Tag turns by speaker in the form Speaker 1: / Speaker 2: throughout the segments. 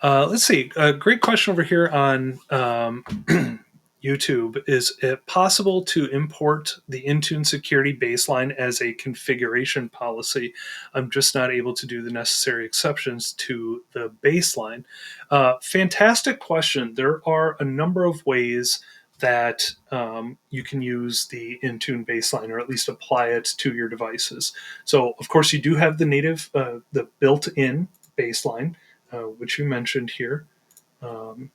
Speaker 1: Let's see. A great question over here on YouTube. Is it possible to import the Intune security baseline as a configuration policy? I'm just not able to do the necessary exceptions to the baseline. Fantastic question. There are a number of ways that you can use the Intune baseline, or at least apply it to your devices. So, of course, you do have the native, the built-in baseline, which you mentioned here. Um,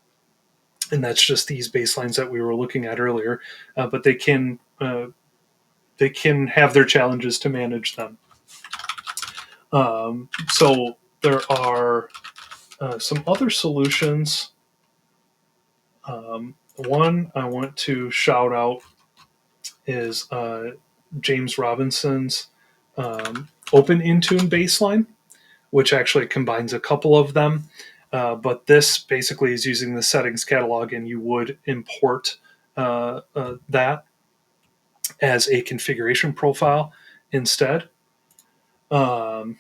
Speaker 1: and that's just these baselines that we were looking at earlier. But they can have their challenges to manage them. So there are some other solutions. One I want to shout out is James Robinson's OpenIntuneBaseline, which actually combines a couple of them. But this basically is using the settings catalog, and you would import that as a configuration profile instead. Um,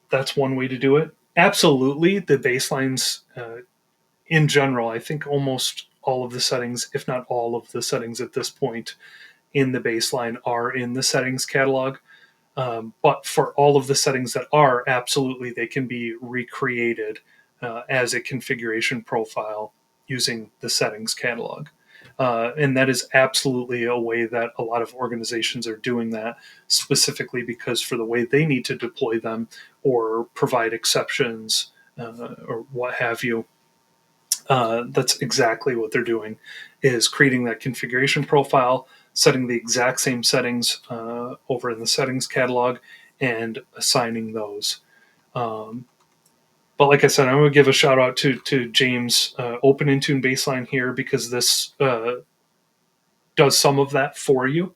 Speaker 1: that's one way to do it. Absolutely, the baselines in general, I think almost all of the settings, if not all of the settings at this point in the baseline, are in the settings catalog. But for all of the settings that are, absolutely, they can be recreated as a configuration profile using the settings catalog. And that is absolutely a way that a lot of organizations are doing that, specifically because for the way they need to deploy them or provide exceptions or what have you. That's exactly what they're doing, is creating that configuration profile, setting the exact same settings over in the settings catalog, and assigning those. But like I said, I'm going to give a shout out to James OpenIntuneBaseline here, because this does some of that for you.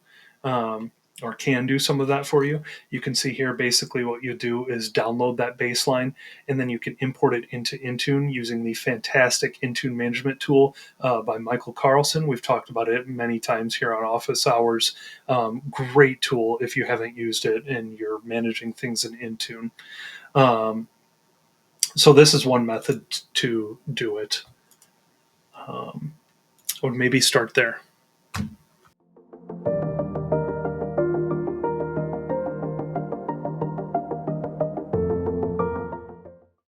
Speaker 1: Or can do some of that for you. You can see here basically what you do is download that baseline, and then you can import it into Intune using the fantastic Intune management tool by Michael Carlson. We've talked about it many times here on Office Hours. Great tool if you haven't used it and you're managing things in Intune. So this is one method to do it. Or maybe start there.